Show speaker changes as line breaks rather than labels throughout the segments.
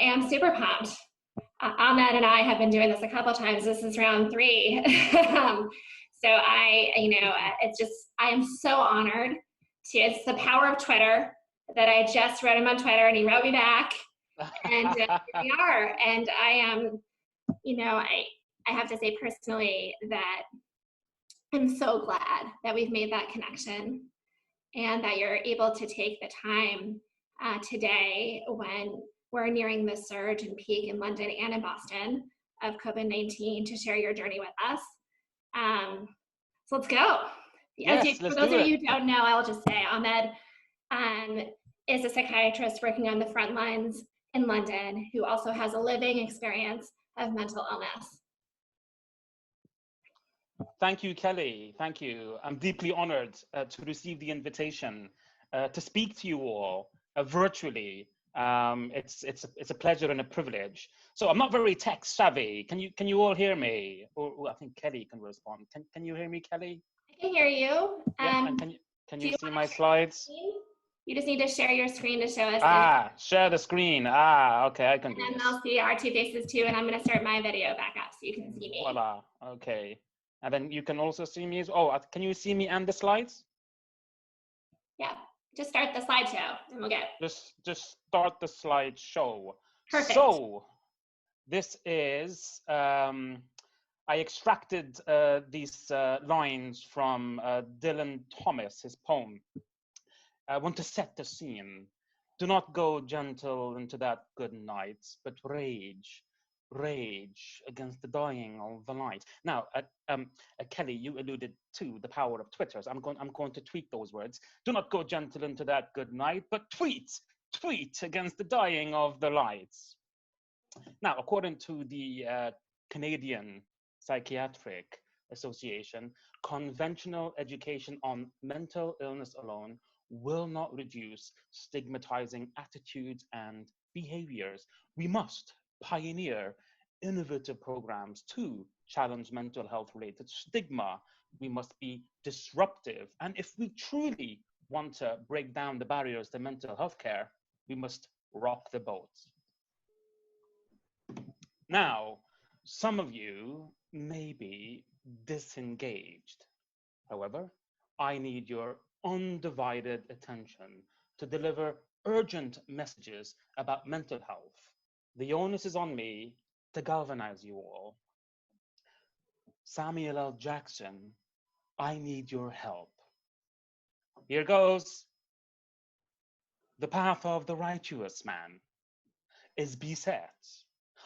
am super pumped. Ahmed and I have been doing this a couple times. This is round 3. So I am so honored it's the power of Twitter that I just wrote him on Twitter and he wrote me back. And here we are. And I am, I have to say personally that I'm so glad that we've made that connection and that you're able to take the time today when we're nearing the surge and peak in London and in Boston of COVID-19 to share your journey with us. So let's go.
Yes,
For those of you who don't know, I'll just say Ahmed is a psychiatrist working on the front lines in London who also has a living experience of mental illness.
Thank you, Kelly. Thank you. I'm deeply honored to receive the invitation to speak to you all virtually. It's a pleasure and a privilege. So I'm not very tech savvy. Can you all hear me? Or I think Kelly can respond. Can you hear me, Kelly?
I can hear you.
Yeah, and can you see my slides?
You just need to share your screen to show us.
Share the screen. Okay, I can do this.
And then I'll see our 2 faces too, and I'm going to start my video back up so you can see me.
Voila. Okay. And then you can also see me. Oh, can you see me and the slides?
Yeah. Just start the slideshow, and we'll get.
Just start the slideshow.
Perfect.
So, this is. I extracted these lines from Dylan Thomas, his poem. I want to set the scene. Do not go gentle into that good night, but rage against the dying of the light. Now, Kelly, you alluded to the power of Twitter. So I'm going to tweak those words. Do not go gentle into that good night, but tweet against the dying of the lights. Now, according to the Canadian Psychiatric Association, conventional education on mental illness alone will not reduce stigmatizing attitudes and behaviors. We must pioneer innovative programs to challenge mental health related stigma. We must be disruptive. And if we truly want to break down the barriers to mental health care, we must rock the boat. Now, some of you may be disengaged. However, I need your undivided attention to deliver urgent messages about mental health. The onus is on me to galvanize you all. Samuel L. Jackson, I need your help. Here goes. The path of the righteous man is beset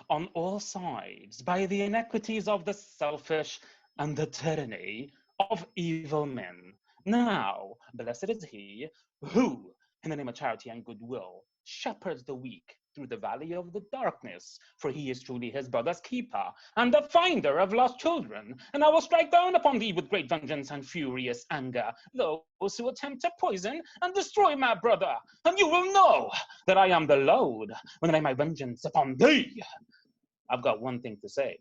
on all sides by the inequities of the selfish and the tyranny of evil men. Now, blessed is he who, in the name of charity and goodwill, shepherds the weak through the valley of the darkness, for he is truly his brother's keeper and the finder of lost children. And I will strike down upon thee with great vengeance and furious anger those who attempt to poison and destroy my brother. And you will know that I am the Lord when I lay my vengeance upon thee. I've got one thing to say.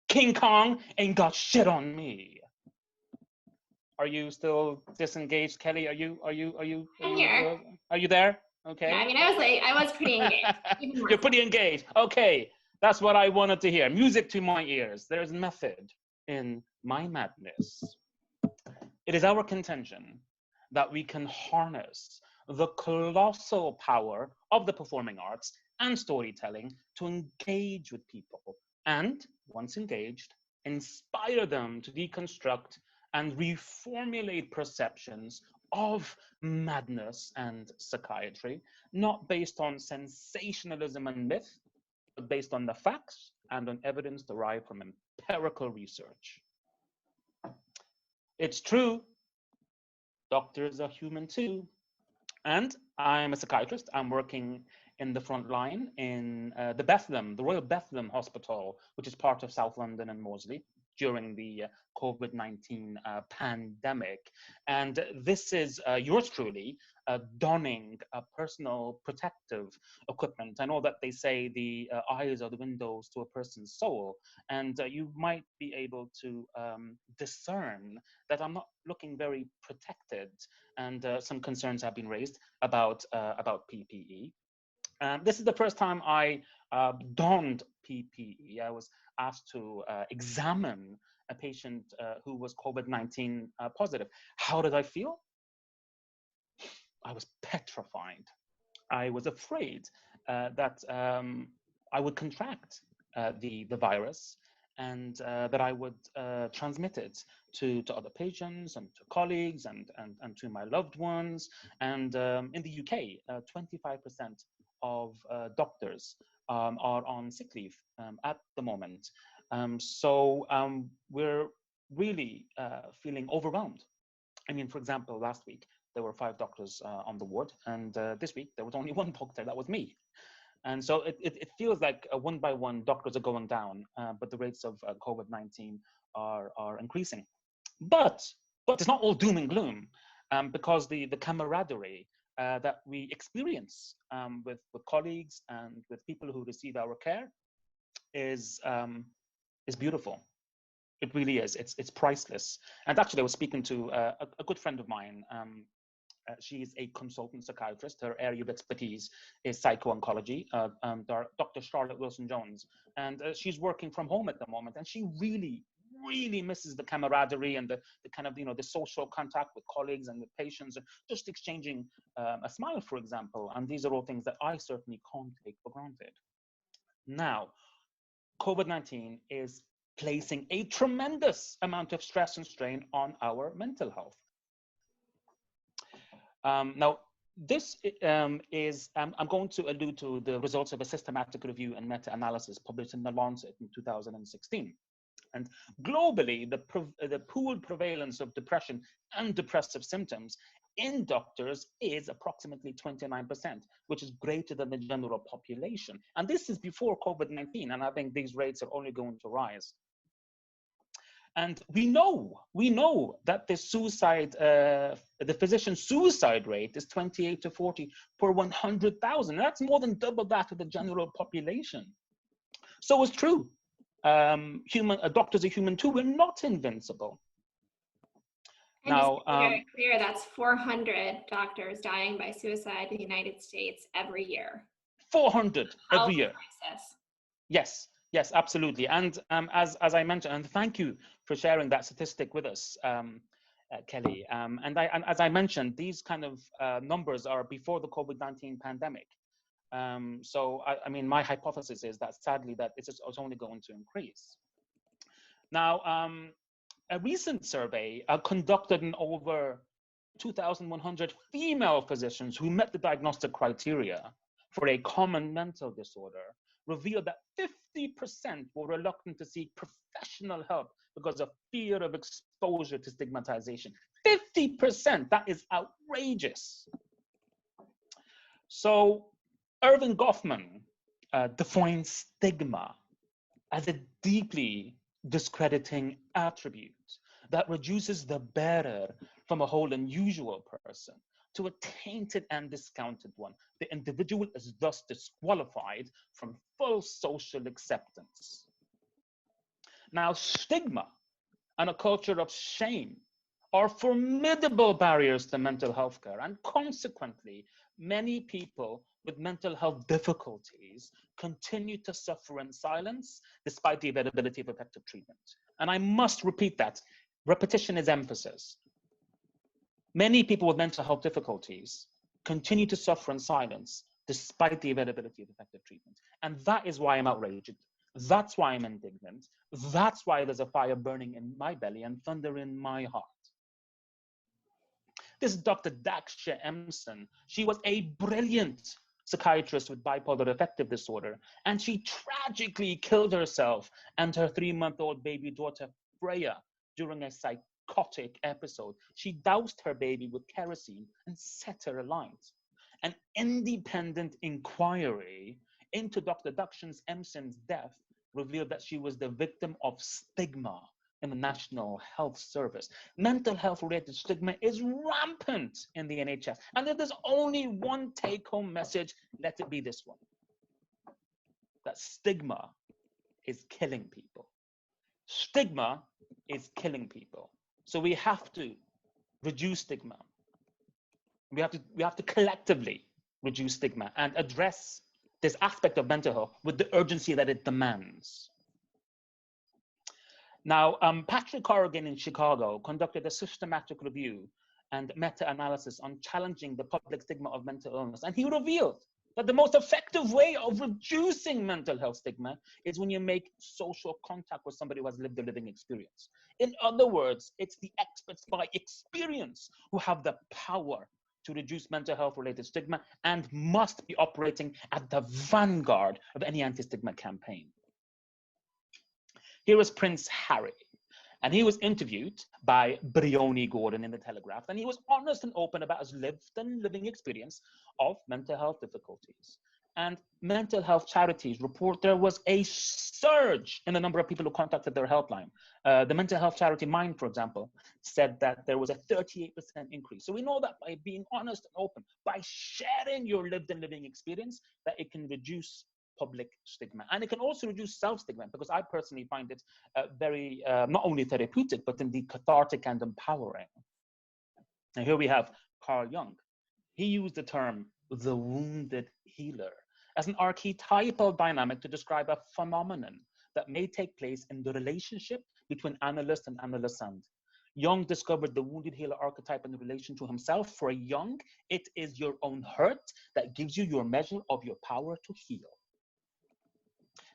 King Kong ain't got shit on me. Are you still disengaged, Kelly? Are you
here.
Are you there? Okay.
Yeah, I mean, I was pretty engaged.
You're pretty engaged. Okay, that's what I wanted to hear. Music to my ears. There's method in my madness. It is our contention that we can harness the colossal power of the performing arts and storytelling to engage with people, and once engaged, inspire them to deconstruct and reformulate perceptions of madness and psychiatry, not based on sensationalism and myth, but based on the facts and on evidence derived from empirical research. It's true, doctors are human too. And I'm a psychiatrist. I'm working in the front line in the Royal Bethlehem Hospital, which is part of South London and Moseley, during the COVID-19 pandemic. And this is yours truly donning personal protective equipment. I know that they say the eyes are the windows to a person's soul, and you might be able to discern that I'm not looking very protected, and some concerns have been raised about PPE. This is the first time I donned PPE. I was asked to examine a patient who was COVID-19 positive. How did I feel? I was petrified. I was afraid that I would contract the virus, and that I would transmit it to other patients and to colleagues and to my loved ones. And in the UK, 25% of doctors are on sick leave at the moment. So we're really feeling overwhelmed. I mean, for example, last week, there were 5 doctors on the ward, and this week, there was only 1 doctor, that was me. And so it feels like one by one, doctors are going down, but the rates of COVID-19 are increasing. But it's not all doom and gloom, because the camaraderie that we experience with colleagues and with people who receive our care is beautiful. It really is. It's priceless. And actually, I was speaking to a good friend of mine. She is a consultant psychiatrist. Her area of expertise is psycho-oncology, Dr. Charlotte Wilson-Jones. And she's working from home at the moment. And she really, really misses the camaraderie and the kind of, the social contact with colleagues and with patients, and just exchanging a smile, for example. And these are all things that I certainly can't take for granted. Now, COVID-19 is placing a tremendous amount of stress and strain on our mental health. Now, this is, I'm going to allude to the results of a systematic review and meta-analysis published in The Lancet in 2016. And globally, the pooled prevalence of depression and depressive symptoms in doctors is approximately 29%, which is greater than the general population. And this is before COVID-19, and I think these rates are only going to rise. And we know that the physician suicide rate is 28 to 40 per 100,000. That's more than double that of the general population. So it's true. Doctors are human too. We're not invincible.
And now, just to be very clear, that's 400 doctors dying by suicide in the United States every year.
400 every year.
Crisis.
Yes. Yes, absolutely. And as I mentioned, and thank you for sharing that statistic with us, Kelly. And as I mentioned, these kind of numbers are before the COVID-19 pandemic. So I mean, my hypothesis is that sadly that it's only going to increase. Now, a recent survey conducted in over 2,100 female physicians who met the diagnostic criteria for a common mental disorder revealed that 50% were reluctant to seek professional help because of fear of exposure to stigmatization. 50%, that is outrageous. So Irving Goffman defines stigma as a deeply discrediting attribute that reduces the bearer from a whole unusual person to a tainted and discounted one. The individual is thus disqualified from full social acceptance. Now, stigma and a culture of shame are formidable barriers to mental health care, and consequently, many people with mental health difficulties continue to suffer in silence despite the availability of effective treatment. And I must repeat that. Repetition is emphasis. Many people with mental health difficulties continue to suffer in silence despite the availability of effective treatment. And that is why I'm outraged. That's why I'm indignant. That's why there's a fire burning in my belly and thunder in my heart. This is Dr. Daksha Emson. She was a brilliant psychiatrist with bipolar affective disorder, and she tragically killed herself and her 3-month-old baby daughter, Freya, during a psychotic episode. She doused her baby with kerosene and set her alight. An independent inquiry into Dr. Daksha Emson's death revealed that she was the victim of stigma in the National Health Service. Mental health-related stigma is rampant in the NHS. And if there's only one take-home message, let it be this one. That stigma is killing people. Stigma is killing people. So we have to reduce stigma. We have to collectively reduce stigma and address this aspect of mental health with the urgency that it demands. Now, Patrick Corrigan in Chicago conducted a systematic review and meta-analysis on challenging the public stigma of mental illness. And he revealed that the most effective way of reducing mental health stigma is when you make social contact with somebody who has lived a living experience. In other words, it's the experts by experience who have the power to reduce mental health related stigma and must be operating at the vanguard of any anti-stigma campaign. Here is Prince Harry, and he was interviewed by Briony Gordon in The Telegraph, and he was honest and open about his lived and living experience of mental health difficulties. And mental health charities report there was a surge in the number of people who contacted their helpline. The mental health charity Mind, for example, said that there was a 38% increase. So we know that by being honest and open, by sharing your lived and living experience, that it can reduce public stigma. And it can also reduce self-stigma, because I personally find it very, not only therapeutic, but indeed cathartic and empowering. And here we have Carl Jung. He used the term the wounded healer as an archetypal dynamic to describe a phenomenon that may take place in the relationship between analyst and analysand. Jung discovered the wounded healer archetype in relation to himself. For Jung, it is your own hurt that gives you your measure of your power to heal.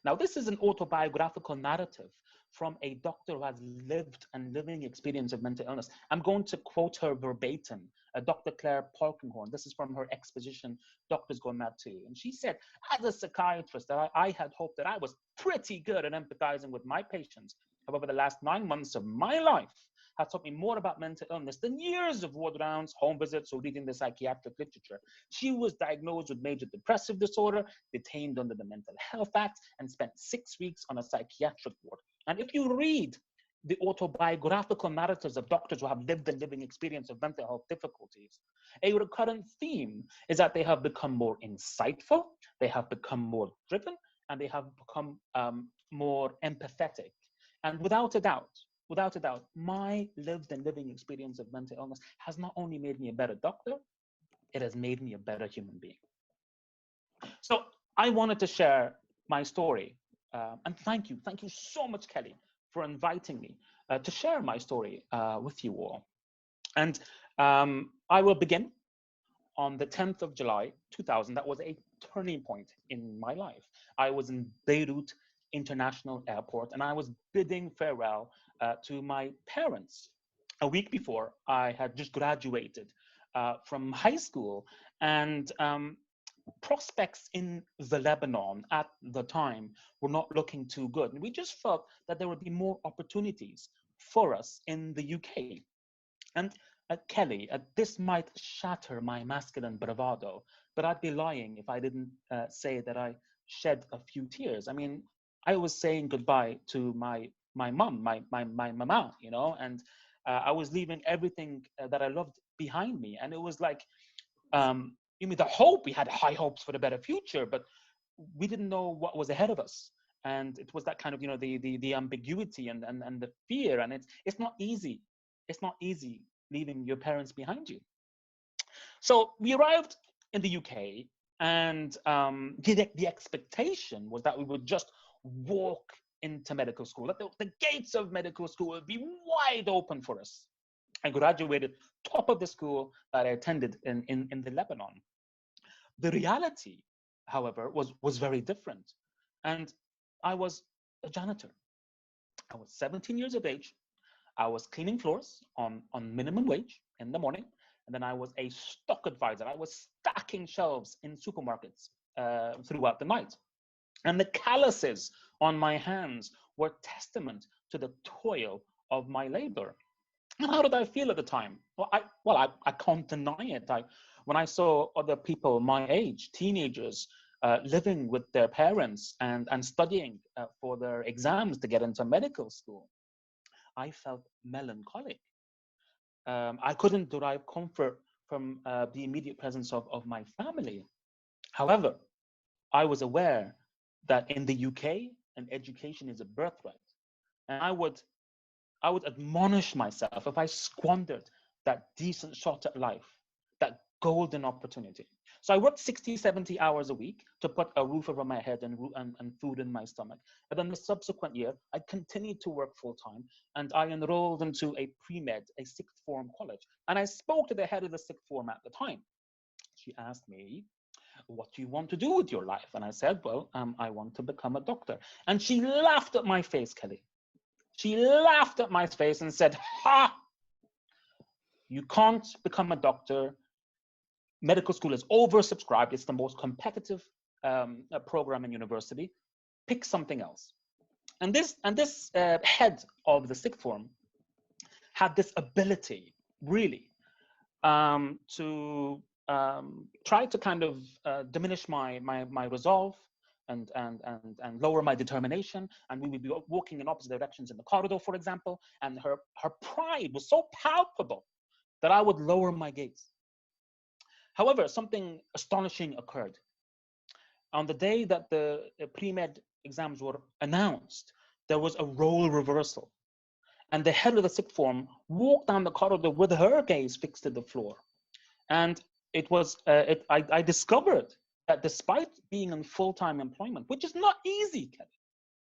Now, this is an autobiographical narrative from a doctor who has lived and living experience of mental illness. I'm going to quote her verbatim, Dr. Claire Polkinghorne. This is from her exposition, Doctors Go Mad Too. And she said, as a psychiatrist, that I had hoped that I was pretty good at empathizing with my patients. However, the last 9 months of my life have taught me more about mental illness than years of ward rounds, home visits, or reading the psychiatric literature. She was diagnosed with major depressive disorder, detained under the Mental Health Act, and spent 6 weeks on a psychiatric ward. And if you read the autobiographical narratives of doctors who have lived the living experience of mental health difficulties, a recurrent theme is that they have become more insightful, they have become more driven, and they have become more empathetic. And without a doubt, my lived and living experience of mental illness has not only made me a better doctor, it has made me a better human being. So I wanted to share my story. And thank you so much, Kelly, for inviting me to share my story with you all. And I will begin on the 10th of July, 2000. That was a turning point in my life. I was in Beirut International Airport, and I was bidding farewell to my parents. A week before, I had just graduated from high school, and prospects in the Lebanon at the time were not looking too good. And we just felt that there would be more opportunities for us in the UK. And Kelly, this might shatter my masculine bravado, but I'd be lying if I didn't say that I shed a few tears. I mean, I was saying goodbye to my mom, my mama, you know, and I was leaving everything that I loved behind me. And it was like, you mean the hope, we had high hopes for the better future, but we didn't know what was ahead of us. And it was that kind of, you know, the ambiguity and the fear. And it's not easy. It's not easy leaving your parents behind you. So we arrived in the UK, and the expectation was that we would just walk into medical school, that the gates of medical school would be wide open for us. I graduated top of the school that I attended in the Lebanon. The reality, however, was very different. And I was a janitor. I was 17 years of age. I was cleaning floors on minimum wage in the morning. And then I was a stock advisor. I was stacking shelves in supermarkets throughout the night. And the calluses on my hands were testament to the toil of my labor. And how did I feel at the time? Well, I can't deny it. When I saw other people my age, teenagers, living with their parents and studying for their exams to get into medical school, I felt melancholic. I couldn't derive comfort from the immediate presence of my family. However, I was aware that in the UK, an education is a birthright. And I would admonish myself if I squandered that decent shot at life, that golden opportunity. So I worked 60, 70 hours a week to put a roof over my head and food in my stomach. And then the subsequent year, I continued to work full time, and I enrolled into a pre-med, a sixth form college. And I spoke to the head of the sixth form at the time. She asked me, what do you want to do with your life? And I said, well, I want to become a doctor. And she laughed at my face, Kelly. She laughed at my face and said, ha, you can't become a doctor. Medical school is oversubscribed. It's the most competitive program in university. Pick something else. And this head of the sixth form had this ability, really, to try to kind of diminish my resolve and lower my determination. And we would be walking in opposite directions in the corridor, for example. And her pride was so palpable that I would lower my gaze. However, something astonishing occurred. On the day that the pre-med exams were announced, there was a role reversal. And the head of the sixth form walked down the corridor with her gaze fixed to the floor. And it was, I discovered that despite being in full-time employment, which is not easy, Kelly,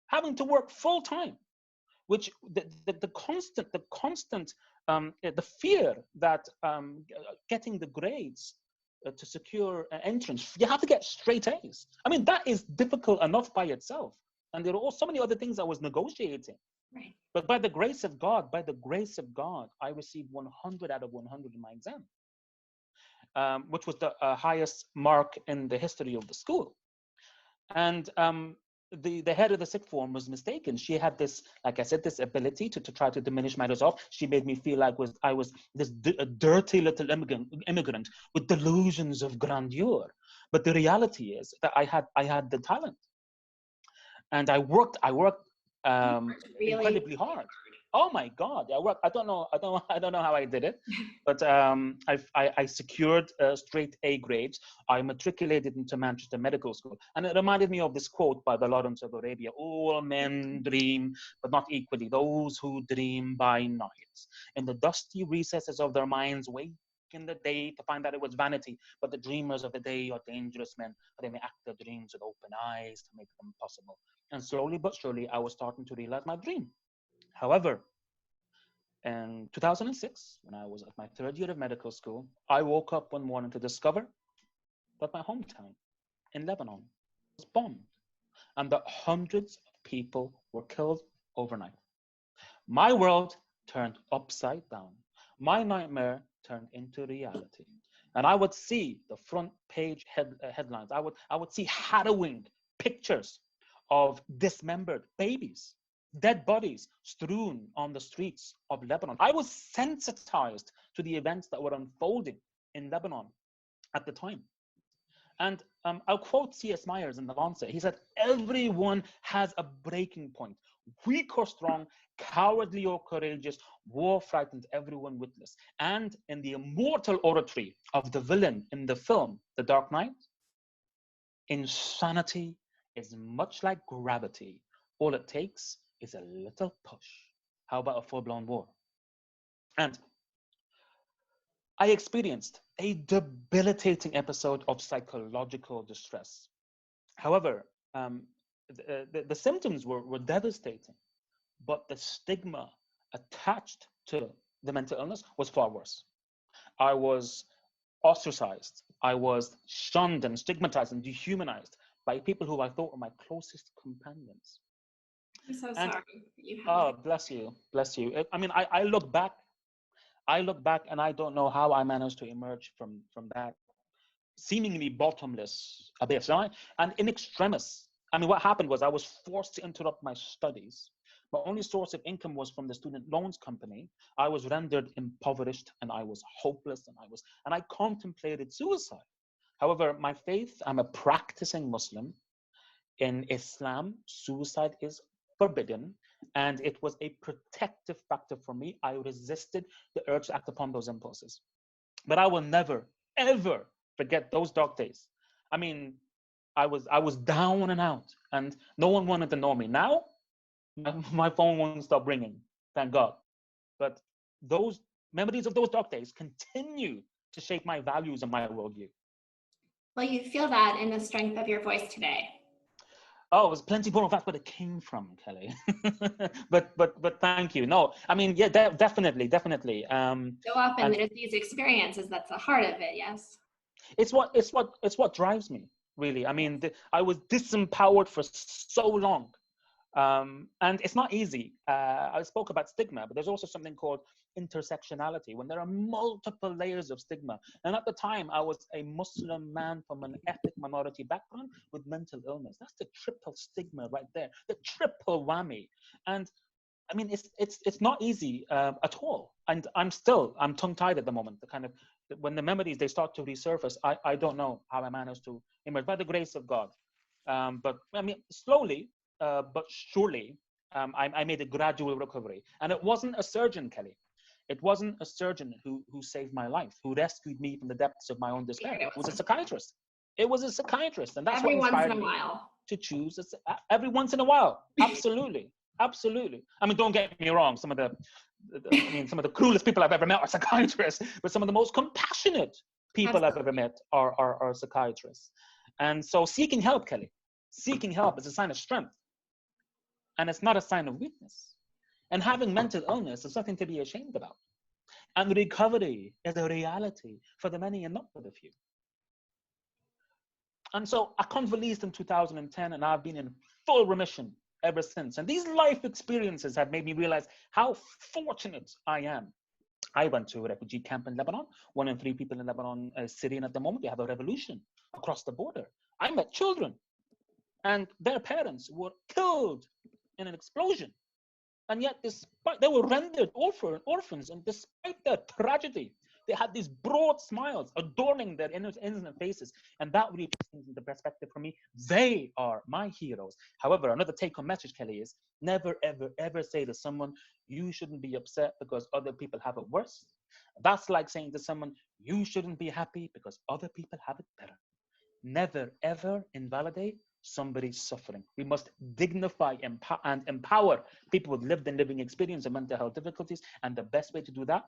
having to work full-time, which the constant fear that getting the grades to secure an entrance, you have to get straight A's. I mean, that is difficult enough by itself. And there are also so many other things I was negotiating.
Right.
But by the grace of God, I received 100 out of 100 in my exam, which was the highest mark in the history of the school. And the head of the sixth form was mistaken. She had this, like I said, this ability to try to diminish my resolve. She made me feel like I was this dirty little immigrant with delusions of grandeur. But the reality is that I had the talent, and I worked
Really
incredibly hard. Oh my God, I don't know how I did it, but I secured straight A grades. I matriculated into Manchester Medical School, and it reminded me of this quote by the Lawrence of Arabia: "All men dream, but not equally. Those who dream by night, in the dusty recesses of their minds, wake in the day to find that it was vanity. But the dreamers of the day are dangerous men, for they may act their dreams with open eyes to make them possible." And slowly but surely, I was starting to realize my dream. However, in 2006, when I was at my third year of medical school, I woke up one morning to discover that my hometown in Lebanon was bombed and that hundreds of people were killed overnight. My world turned upside down. My nightmare turned into reality. And I would see the front page headlines. I would see harrowing pictures of dismembered babies, dead bodies strewn on the streets of Lebanon. I was sensitized to the events that were unfolding in Lebanon at the time. And I'll quote C.S. Myers in The Lancet. He said, "Everyone has a breaking point. Weak or strong, cowardly or courageous, war frightens everyone witless." And in the immortal oratory of the villain in the film, The Dark Knight, insanity is much like gravity. All it takes is a little push. How about a full-blown war? And I experienced a debilitating episode of psychological distress. However, the symptoms were devastating, but the stigma attached to the mental illness was far worse. I was ostracized. I was shunned and stigmatized and dehumanized by people who I thought were my closest companions.
I'm so sorry.
Oh, bless you, bless you. I mean, I look back and I don't know how I managed to emerge from that seemingly bottomless abyss. And in extremis, I mean, what happened was I was forced to interrupt my studies. My only source of income was from the student loans company. I was rendered impoverished and I was hopeless and I contemplated suicide. However, my faith, I'm a practicing Muslim. In Islam, suicide is forbidden, and it was a protective factor for me. I resisted the urge to act upon those impulses. But I will never, ever forget those dark days. I mean, I was down and out, and no one wanted to know me. Now, my phone won't stop ringing, thank God. But those memories of those dark days continue to shape my values and my worldview.
Well, you feel that in the strength of your voice today.
Oh, it was plenty more of that where it came from, Kelly. but thank you. No, I mean, yeah, definitely.
So often it's these experiences that's the heart of it. Yes.
It's what drives me, really. I mean, I was disempowered for so long. And it's not easy. I spoke about stigma, but there's also something called intersectionality, when there are multiple layers of stigma. And at the time, I was a Muslim man from an ethnic minority background with mental illness. That's the triple stigma right there, the triple whammy. And I mean, it's not easy at all. And I'm tongue-tied at the moment. The kind of, when the memories, they start to resurface, I don't know how I managed to emerge, by the grace of God. But I mean, slowly, but surely, I made a gradual recovery. And it wasn't a surgeon, Kelly. It wasn't a surgeon who saved my life, who rescued me from the depths of my own despair. It was a psychiatrist. It was a psychiatrist. And that's
every
what inspired
once in a
me
while
to choose every once in a while. Absolutely. Absolutely. I mean, don't get me wrong. Some of the cruelest people I've ever met are psychiatrists, but some of the most compassionate people I've ever met are psychiatrists. And so seeking help, Kelly, seeking help is a sign of strength. And it's not a sign of weakness. And having mental illness is nothing to be ashamed about. And recovery is a reality for the many and not for the few. And so I convalesced in 2010, and I've been in full remission ever since. And these life experiences have made me realize how fortunate I am. I went to a refugee camp in Lebanon. 1 in 3 people in Lebanon are Syrian at the moment. We have a revolution across the border. I met children, and their parents were killed in an explosion. And yet, despite, they were rendered orphans, and despite their tragedy, they had these broad smiles adorning their innocent faces. And that really puts into perspective for me. They are my heroes. However, another take-home message, Kelly, is never, ever, ever say to someone, you shouldn't be upset because other people have it worse. That's like saying to someone, you shouldn't be happy because other people have it better. Never, ever invalidate somebody's suffering. We must dignify and empower people with lived and living experience of mental health difficulties. And the best way to do that,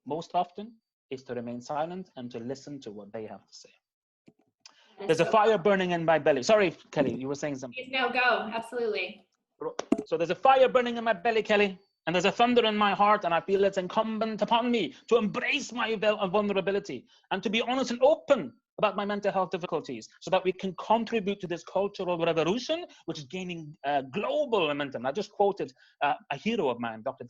most often, is to remain silent and to listen to what they have to say. There's a fire burning in my belly. Sorry, Kelly, you were saying something.
No, go. Absolutely.
So there's a fire burning in my belly, Kelly, and there's a thunder in my heart, and I feel it's incumbent upon me to embrace my vulnerability and to be honest and open about my mental health difficulties so that we can contribute to this cultural revolution, which is gaining global momentum. I just quoted a hero of mine, Dr.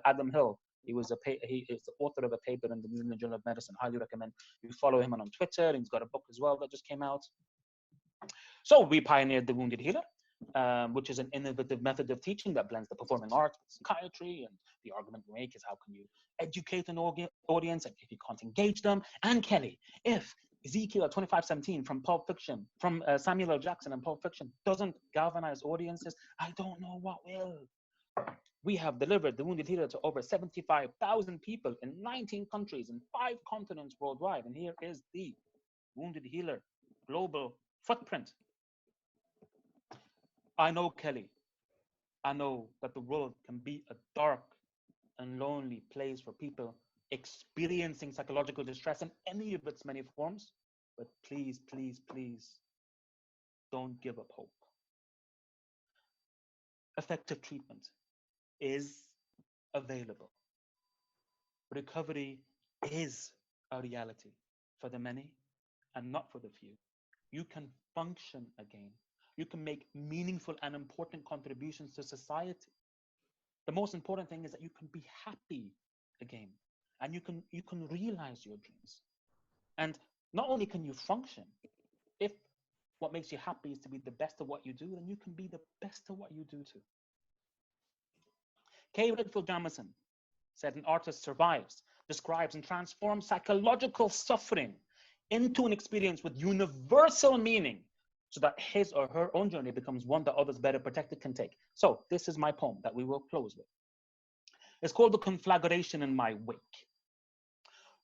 Adam Hill. He is the author of a paper in the New England Journal of Medicine. Highly recommend you follow him on Twitter. He's got a book as well that just came out. So we pioneered the Wounded Healer, which is an innovative method of teaching that blends the performing arts with psychiatry. And the argument we make is, how can you educate an audience if you can't engage them? And Kelly, if Ezekiel 25:17 from Pulp Fiction, from Samuel L. Jackson and Pulp Fiction doesn't galvanize audiences, I don't know what will. We have delivered the Wounded Healer to over 75,000 people in 19 countries and 5 continents worldwide. And here is the Wounded Healer global footprint. I know, Kelly, I know that the world can be a dark and lonely place for people experiencing psychological distress in any of its many forms, but please, please, please don't give up hope. Effective treatment is available. Recovery is a reality for the many and not for the few. You can function again. You can make meaningful and important contributions to society. The most important thing is that you can be happy again, and you can realize your dreams. And not only can you function, if what makes you happy is to be the best of what you do, then you can be the best of what you do too. K. Redfield Jamison said, an artist survives, describes, and transforms psychological suffering into an experience with universal meaning, so that his or her own journey becomes one that others better protected can take. So this is my poem that we will close with. It's called The Conflagration in My Wake.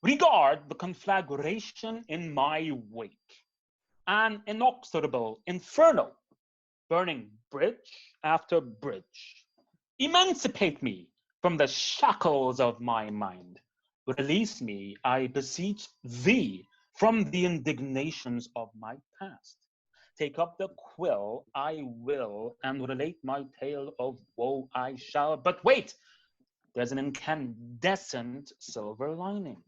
Regard the conflagration in my wake, an inexorable inferno, burning bridge after bridge. Emancipate me from the shackles of my mind. Release me, I beseech thee, from the indignations of my past. Take up the quill, I will, and relate my tale of woe I shall. But wait, there's an incandescent silver lining.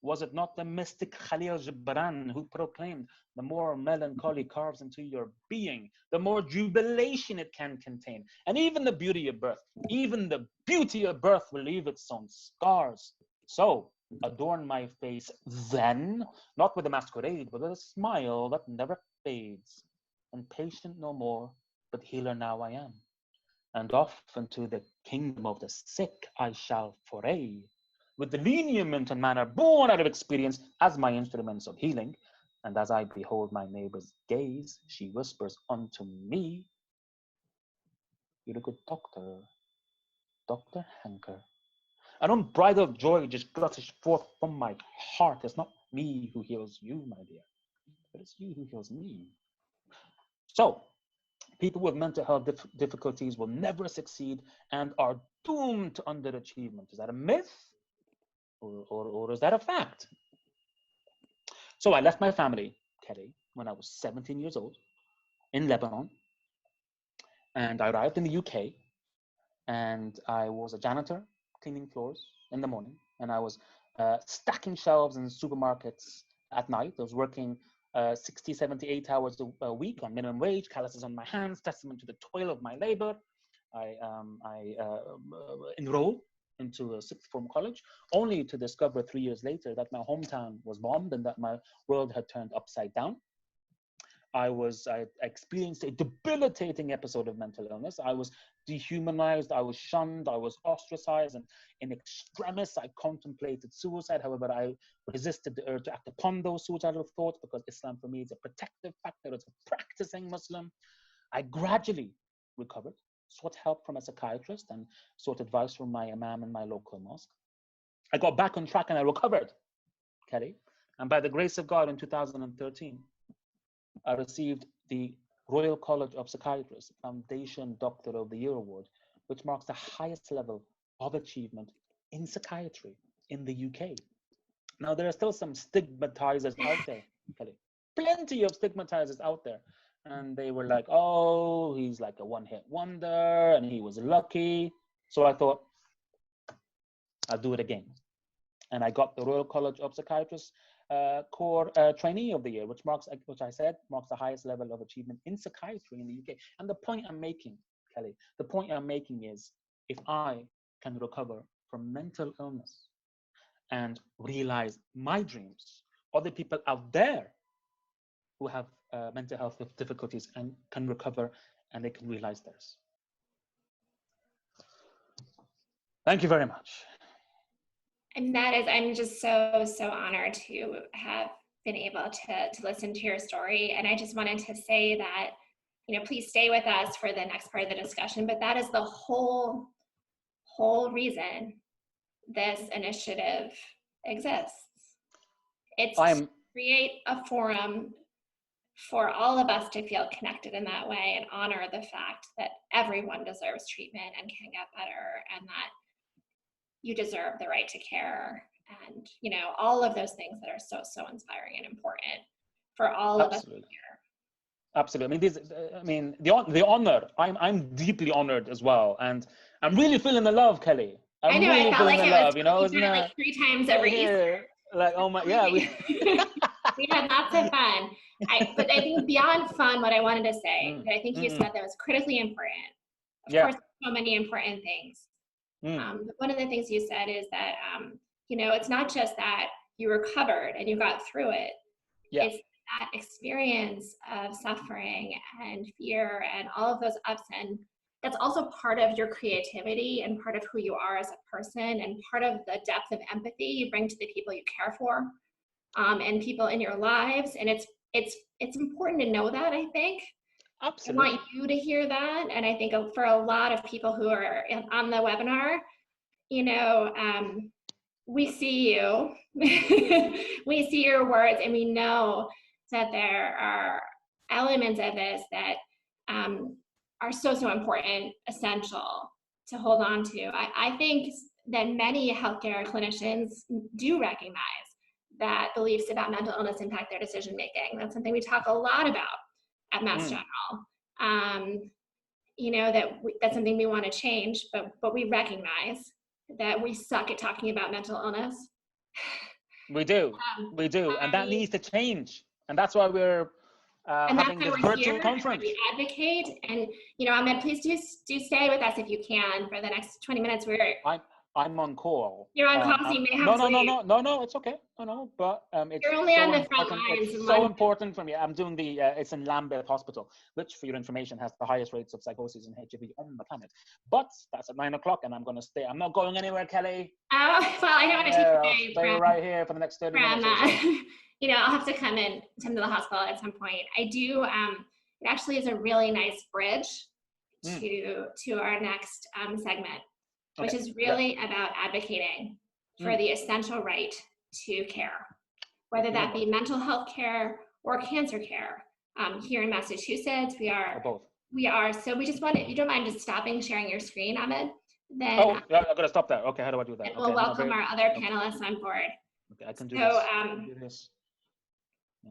Was it not the mystic Khalil Gibran who proclaimed, the more melancholy carves into your being, the more jubilation it can contain? And even the beauty of birth, even the beauty of birth will leave its own scars. So adorn my face then, not with a masquerade, but with a smile that never fades. And patient no more, but healer now I am. And off into the kingdom of the sick I shall foray, with the lineament and manner born out of experience as my instruments of healing. And as I behold my neighbor's gaze, she whispers unto me, you're a good doctor, Dr. Hankir. An unbridled joy just gushes forth from my heart. It's not me who heals you, my dear, but it's you who heals me. So, people with mental health difficulties will never succeed and are doomed to underachievement. Is that a myth? Or is that a fact? So I left my family, Kelly, when I was 17 years old in Lebanon. And I arrived in the UK. And I was a janitor cleaning floors in the morning. And I was stacking shelves in supermarkets at night. I was working 60, 78 hours a week on minimum wage, calluses on my hands, testament to the toil of my labor. I enrolled into a sixth form college, only to discover 3 years later that my hometown was bombed and that my world had turned upside down. I experienced a debilitating episode of mental illness. I was dehumanized, I was shunned, I was ostracized, and in extremis, I contemplated suicide. However, I resisted the urge to act upon those suicidal thoughts because Islam for me is a protective factor. As a practicing Muslim, I gradually recovered, sought help from a psychiatrist, and sought advice from my imam in my local mosque. I got back on track and I recovered, Kelly. And by the grace of God, in 2013, I received the Royal College of Psychiatrists Foundation Doctor of the Year Award, which marks the highest level of achievement in psychiatry in the UK. Now, there are still some stigmatizers out there, Kelly. Plenty of stigmatizers out there. And they were like, oh, he's like a one-hit wonder, and he was lucky. So I thought, I'll do it again. And I got the Royal College of Psychiatrists Core Trainee of the Year, which I said marks the highest level of achievement in psychiatry in the UK. And the point I'm making, Kelly, the point I'm making is, if I can recover from mental illness and realize my dreams, other people out there who have mental health difficulties and can recover and they can realize theirs. Thank you very much.
And I'm just so honored to have been able to listen to your story. And I just wanted to say that, please stay with us for the next part of the discussion, but that is the whole reason this initiative exists. It's to create a forum for all of us to feel connected in that way and honor the fact that everyone deserves treatment and can get better, and that you deserve the right to care, and all of those things that are so inspiring and important for all of us here.
Absolutely. The honor. I'm deeply honored as well, and I'm really feeling the love, Kelly.
I know.
Really
I felt like it was
isn't it?
Like 3 times every Easter.
Like, oh my, yeah.
We had lots of fun. But I think beyond fun, what I wanted to say, that I think you said that was critically important. Of course, so many important things. But one of the things you said is that, it's not just that you recovered and you got through it. Yeah. It's that experience of suffering and fear and all of those ups, and that's also part of your creativity and part of who you are as a person, and part of the depth of empathy you bring to the people you care for, and people in your lives. And it's important to know that, I think. Absolutely. I want you to hear that. And I think for a lot of people who are on the webinar, we see you, we see your words, and we know that there are elements of this that are so important, essential to hold on to. I think that many healthcare clinicians do recognize that beliefs about mental illness impact their decision making. That's something we talk a lot about at Mass General. You know, that's something we want to change, but we recognize that we suck at talking about mental illness.
We do, and that needs to change, and that's why we're having this virtual conference.
We advocate, and you know, Ahmed, please do stay with us if you can for the next 20 minutes.
I'm on call.
You're on call, so you may have to leave.
No, it's okay. But it's
you're only
so
on the front lines.
It's so important for me. I'm doing it's in Lambeth Hospital, which, for your information, has the highest rates of psychosis and HIV on the planet. But that's at 9 o'clock, and I'm going to stay. I'm not going anywhere, Kelly.
Oh, well, I don't want to take
I'll stay right here for the next 30 minutes.
You know, I'll have to come to the hospital at some point. I do. It actually is a really nice bridge to our next segment, which is really about advocating for the essential right to care, whether that be mental health care or cancer care. Here in Massachusetts, we are
both.
So we just want to, you don't mind just stopping sharing your screen, Ahmed? Then
I've got to stop that. Okay, how do I do that?
We'll welcome our other panelists on board.
Okay, I can do this.